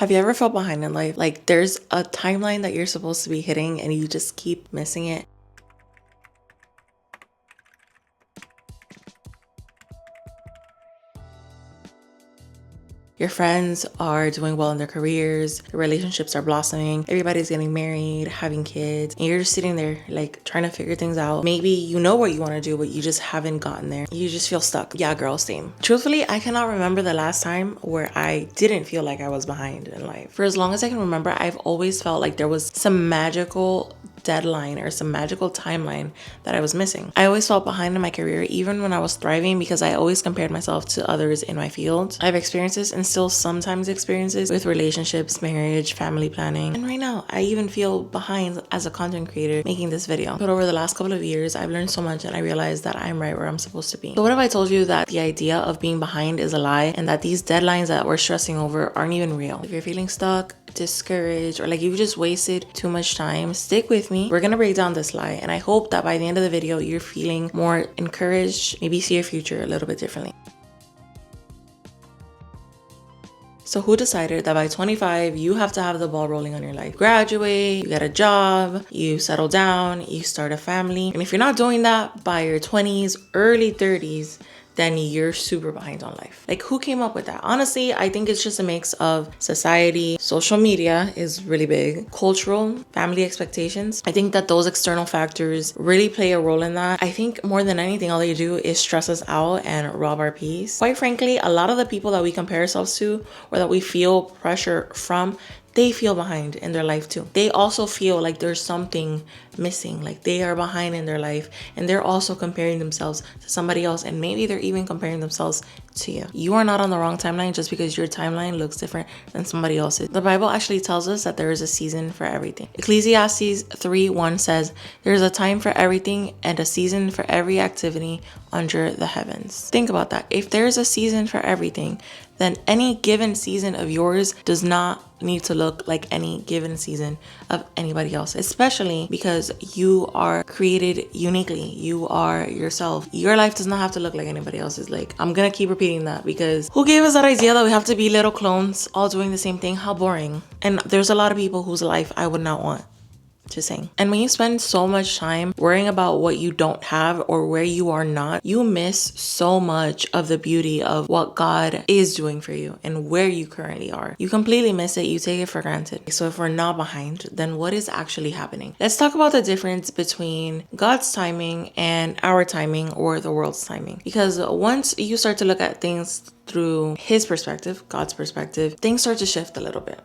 Have you ever felt behind in life? Like there's a timeline that you're supposed to be hitting and you just keep missing it? Your friends are doing well in their careers, the relationships are blossoming, everybody's getting married, having kids, and you're just sitting there like trying to figure things out. Maybe you know what you want to do, but you just haven't gotten there. You just feel stuck. Yeah, girl, same. Truthfully, I cannot remember the last time where I didn't feel like I was behind in life. For as long as I can remember, I've always felt like there was some magical deadline or some magical timeline that I was missing. I always felt behind in my career, even when I was thriving, because I always compared myself to others in my field. I have experiences and still sometimes experiences with relationships, marriage, family planning. And right now, I even feel behind as a content creator making this video. But over the last couple of years, I've learned so much and I realized that I'm right where I'm supposed to be. So what if I told you that the idea of being behind is a lie and that these deadlines that we're stressing over aren't even real? If you're feeling stuck, discouraged, or like you've just wasted too much time, stick with me. We're gonna break down this lie, and I hope that by the end of the video you're feeling more encouraged, maybe see your future a little bit differently. So who decided that by 25 you have to have the ball rolling on your life? Graduate, you get a job, you settle down, you start a family, and if you're not doing that by your 20s, early 30s, then you're super behind on life. Like, who came up with that? Honestly, I think it's just a mix of society, social media is really big, cultural, family expectations. I think that those external factors really play a role in that. I think more than anything, all they do is stress us out and rob our peace. Quite frankly, a lot of the people that we compare ourselves to or that we feel pressure from, they feel behind in their life too. They also feel like there's something missing, like they are behind in their life, and they're also comparing themselves to somebody else, and maybe they're even comparing themselves to you. You are not on the wrong timeline just because your timeline looks different than somebody else's. The Bible actually tells us that there is a season for everything. Ecclesiastes 3:1 says, "There's a time for everything and a season for every activity under the heavens." Think about that. If there's a season for everything, then any given season of yours does not need to look like any given season of anybody else, especially because you are created uniquely. You are yourself. Your life does not have to look like anybody else's. Like, I'm gonna keep repeating that because who gave us that idea that we have to be little clones all doing the same thing? How boring. And there's a lot of people whose life I would not want. Just saying. And when you spend so much time worrying about what you don't have or where you are not, you miss so much of the beauty of what God is doing for you and where you currently are. You completely miss it. You take it for granted. So if we're not behind, then what is actually happening? Let's talk about the difference between God's timing and our timing or the world's timing. Because once you start to look at things through His perspective, God's perspective, things start to shift a little bit.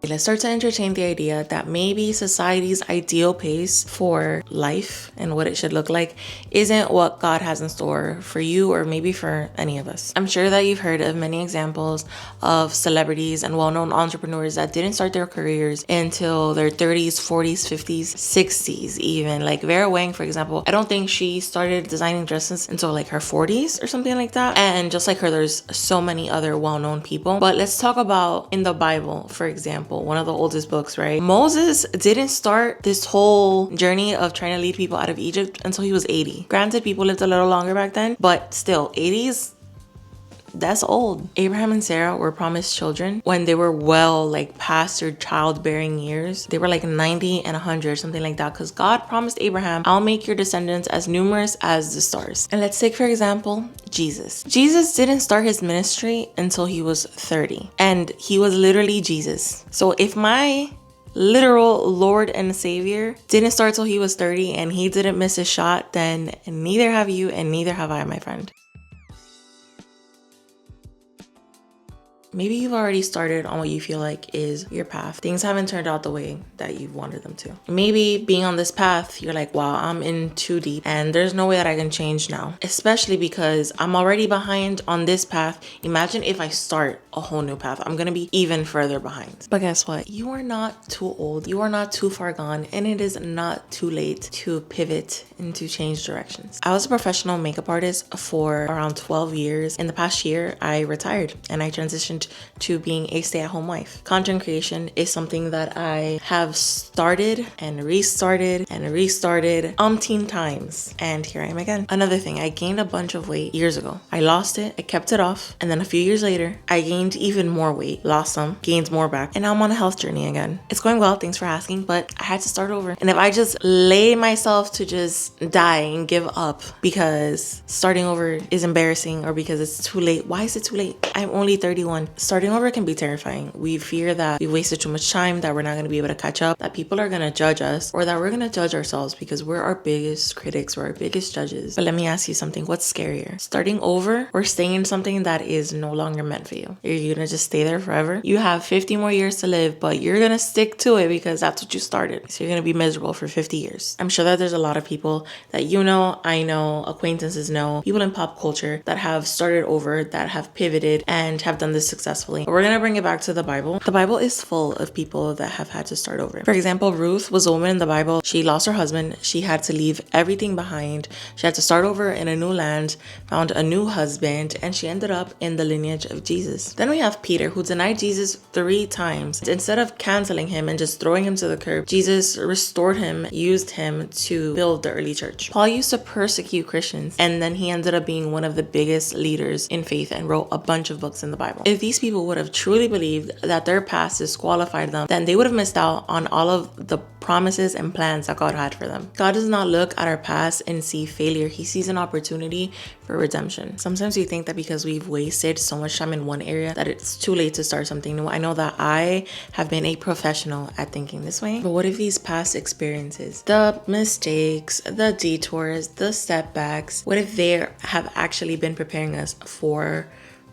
Let's start to entertain the idea that maybe society's ideal pace for life and what it should look like isn't what God has in store for you or maybe for any of us. I'm sure that you've heard of many examples of celebrities and well-known entrepreneurs that didn't start their careers until their 30s, 40s, 50s, 60s even. Like Vera Wang, for example, I don't think she started designing dresses until like her 40s or something like that. And just like her, there's so many other well-known people. But let's talk about in the Bible, for example, one of the oldest books, right? Moses didn't start this whole journey of trying to lead people out of Egypt until he was 80. Granted, people lived a little longer back then, but still, 80s, that's old. Abraham and Sarah were promised children when they were well like past their childbearing years. They were like 90 and 100, something like that, because God promised Abraham, I'll make your descendants as numerous as the stars. And let's take, for example, Jesus. Jesus didn't start his ministry until he was 30, and he was literally Jesus. So if my literal Lord and Savior didn't start till he was 30 and he didn't miss his shot, then neither have you and neither have I, my friend. Maybe you've already started on what you feel like is your path. Things haven't turned out the way that you wanted them to. Maybe being on this path, you're like, wow, I'm in too deep and there's no way that I can change now. Especially because I'm already behind on this path. Imagine if I start a whole new path. I'm gonna be even further behind. But guess what? You are not too old. You are not too far gone, and it is not too late to pivot and to change directions. I was a professional makeup artist for around 12 years. In the past year, I retired and I transitioned moved to being a stay-at-home wife. Content creation is something that I have started and restarted umpteen times, and here I am again. Another thing, I gained a bunch of weight years ago. I lost it, I kept it off, and then a few years later I gained even more weight, lost some, gained more back, and now I'm on a health journey again. It's going well, thanks for asking, but I had to start over. And if I just lay myself to just die and give up because starting over is embarrassing or because it's too late, why is it too late? I'm only 31. Starting over can be terrifying. We fear that we wasted too much time, that we're not going to be able to catch up, that people are going to judge us, or that we're going to judge ourselves because we're our biggest critics, we're our biggest judges. But let me ask you something, what's scarier? Starting over or staying in something that is no longer meant for you? Are you going to just stay there forever? You have 50 more years to live, but you're going to stick to it because that's what you started. So you're going to be miserable for 50 years. I'm sure that there's a lot of people that you know, I know, acquaintances know, people in pop culture that have started over, that have pivoted and have done this successfully. But we're going to bring it back to the Bible. The Bible is full of people that have had to start over. For example, Ruth was a woman in the Bible. She lost her husband. She had to leave everything behind. She had to start over in a new land, found a new husband, and she ended up in the lineage of Jesus. Then we have Peter, who denied Jesus 3 times. Instead of canceling him and just throwing him to the curb, Jesus restored him, used him to build the early church. Paul used to persecute Christians, and then he ended up being one of the biggest leaders in faith and wrote a bunch of books in the Bible. If these people would have truly believed that their past disqualified them, then they would have missed out on all of the promises and plans that God had for them. God does not look at our past and see failure. He sees an opportunity for redemption. Sometimes we think that because we've wasted so much time in one area that it's too late to start something new. I know that I have been a professional at thinking this way, but what if these past experiences, the mistakes, the detours, the setbacks, what if they have actually been preparing us for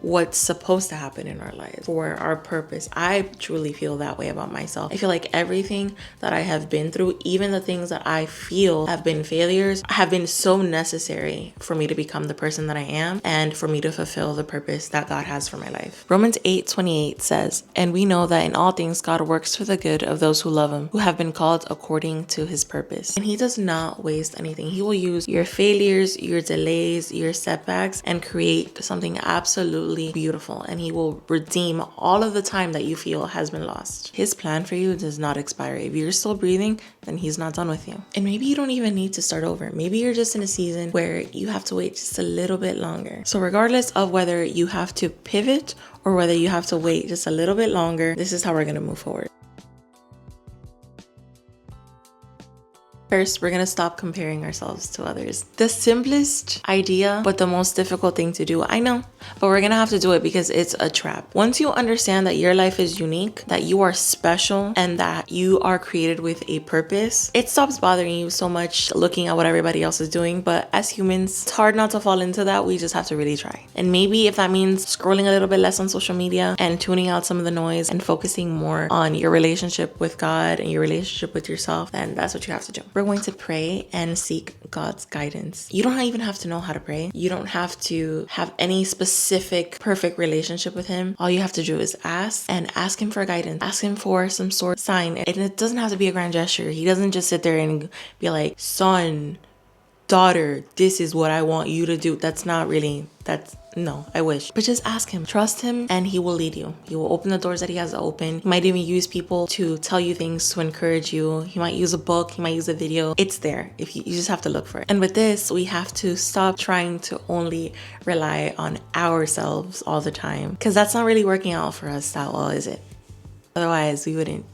what's supposed to happen in our lives, for our purpose? I truly feel that way about myself. I feel like everything that I have been through, even the things that I feel have been failures, have been so necessary for me to become the person that I am and for me to fulfill the purpose that God has for my life. Romans 8:28 says, "And we know that in all things God works for the good of those who love him, who have been called according to his purpose." And he does not waste anything. He will use your failures, your delays, your setbacks, and create something absolutely beautiful, and he will redeem all of the time that you feel has been lost. His plan for you does not expire. If you're still breathing, then he's not done with you. And maybe you don't even need to start over. Maybe you're just in a season where you have to wait just a little bit longer. So regardless of whether you have to pivot or whether you have to wait just a little bit longer, this is how we're going to move forward. First, we're going to stop comparing ourselves to others. The simplest idea, but the most difficult thing to do, I know, but we're going to have to do it because it's a trap. Once you understand that your life is unique, that you are special, and that you are created with a purpose, it stops bothering you so much looking at what everybody else is doing. But as humans, it's hard not to fall into that. We just have to really try. And maybe if that means scrolling a little bit less on social media and tuning out some of the noise and focusing more on your relationship with God and your relationship with yourself, then that's what you have to do. We're going to pray and seek God's guidance. You don't even have to know how to pray. You don't have to have any specific perfect relationship with him. All you have to do is ask him for guidance. Ask him for some sort of sign. And it doesn't have to be a grand gesture. He doesn't just sit there and be like, "Son, daughter, this is what I want you to do." No, I wish. But just ask him, trust him, and he will lead you. He will open the doors that he has to open. He might even use people to tell you things, to encourage you. He might use a book, he might use a video. It's there. If you just have to look for it. And with this, we have to stop trying to only rely on ourselves all the time, because that's not really working out for us that well, is it? Otherwise, we wouldn't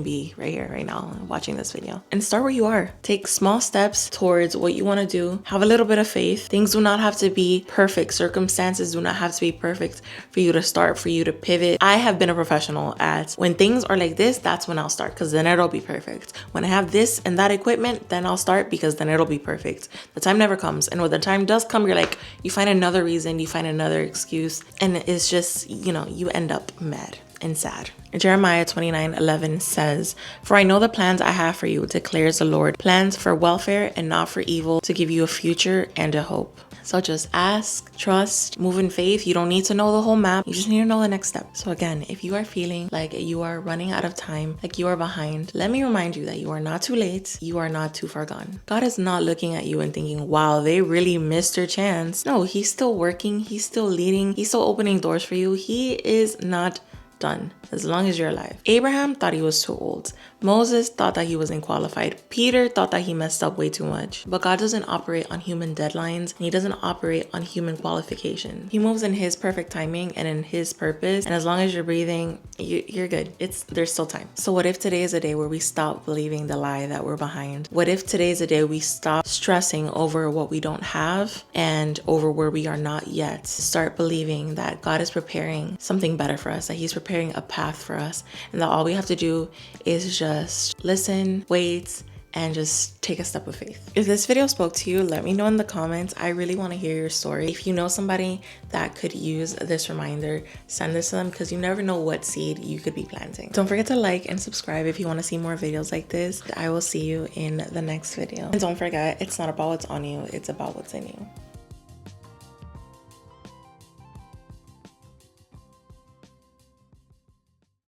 be right here right now watching this video. And start where you are. Take small steps towards what you want to do. Have a little bit of faith. Things do not have to be perfect. Circumstances do not have to be perfect for you to start, for you to pivot. I have been a professional at when things are like this, that's when I'll start, because then it'll be perfect. When I have this and that equipment, then I'll start because then it'll be perfect. The time never comes. And when the time does come, you're like, you find another reason, you find another excuse, and it's just, you end up mad and sad. Jeremiah 29:11 says, "For I know the plans I have for you, declares the Lord, plans for welfare and not for evil, to give you a future and a hope." So just ask, trust, move in faith. You don't need to know the whole map. You just need to know the next step. So again, if you are feeling like you are running out of time, like you are behind, let me remind you that you are not too late. You are not too far gone. God is not looking at you and thinking, wow, they really missed their chance. No, he's still working. He's still leading. He's still opening doors for you. He is not done as long as you're alive. Abraham thought he was too old. Moses thought that he was unqualified. Peter thought that he messed up way too much. But God doesn't operate on human deadlines, and he doesn't operate on human qualification. He moves in his perfect timing and in his purpose, and as long as you're breathing, you're good. There's still time. So what if today is a day where we stop believing the lie that we're behind? What if today is a day we stop stressing over what we don't have and over where we are not yet? Start believing that God is preparing something better for us, that he's preparing a path for us, and that all we have to do is just listen, wait, and just take a step of faith. If this video spoke to you, let me know in the comments. I really want to hear your story. If you know somebody that could use this reminder, send this to them, because you never know what seed you could be planting. Don't forget to like and subscribe if you want to see more videos like this. I will see you in the next video. And don't forget, it's not about what's on you, it's about what's in you.